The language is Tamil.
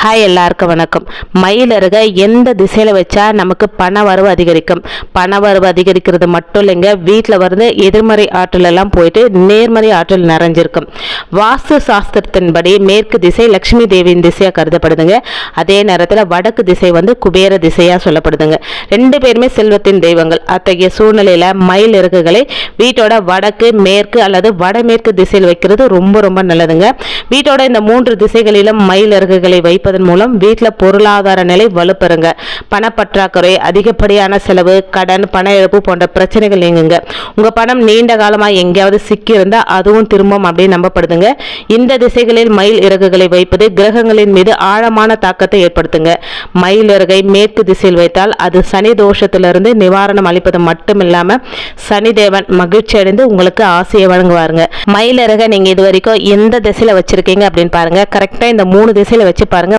ஹாய், எல்லாருக்கும் வணக்கம். மயிலிறக எந்த திசையில் வச்சா நமக்கு பண வரவு அதிகரிக்கும்? பண வரவு அதிகரிக்கிறது மட்டும் இல்லைங்க, வீட்டில் வந்து எதிர்மறை ஆற்றல் எல்லாம் போயிட்டு நேர்மறை ஆற்றல் நிறைஞ்சிருக்கும். வாஸ்து சாஸ்திரத்தின்படி மேற்கு திசை லட்சுமி தேவியின் திசையாக கருதப்படுதுங்க. அதே நேரத்தில் வடக்கு திசை வந்து குபேர திசையாக சொல்லப்படுதுங்க. ரெண்டு பேருமே செல்வத்தின் தெய்வங்கள். அத்தகைய சூழ்நிலையில் மயில் இறகுகளை வீட்டோட வடக்கு, மேற்கு அல்லது வடமேற்கு திசையில் வைக்கிறது ரொம்ப ரொம்ப நல்லதுங்க. வீட்டோட இந்த 3 திசைகளிலும் மயில் இறகுகளை வைப்பதன் மூலம் வீட்டில் பொருளாதார நிலை வலுப்பெறுங்க. பணப்பற்றாக்குறை, அதிகப்படியான செலவு, கடன், பண இழப்பு போன்ற பிரச்சனைகள் நீங்குங்க. உங்க பணம் நீண்ட காலமாக எங்கேயாவது சிக்கி இருந்தா அதுவும் திரும்பும் அப்படின்னு நம்பப்படுதுங்க. இந்த திசைகளில் மயில் இறகுகளை வைப்பது கிரகங்களின் மீது ஆழமான தாக்கத்தை ஏற்படுத்துங்க. மயில் இறகை மேற்கு திசையில் வைத்தால் அது சனி தோஷத்திலிருந்து நிவாரணம் அளிப்பது மட்டும் இல்லாம சனி தேவன் மகிழ்ச்சி அடைந்து உங்களுக்கு ஆசையை வழங்குவாருங்க. மயில் இறகை நீங்க இது வரைக்கும் எந்த திசையில வச்சிருக்கீங்க அப்படின்னு பாருங்க. கரெக்டா இந்த 3 திசையில வச்சு பாருங்க.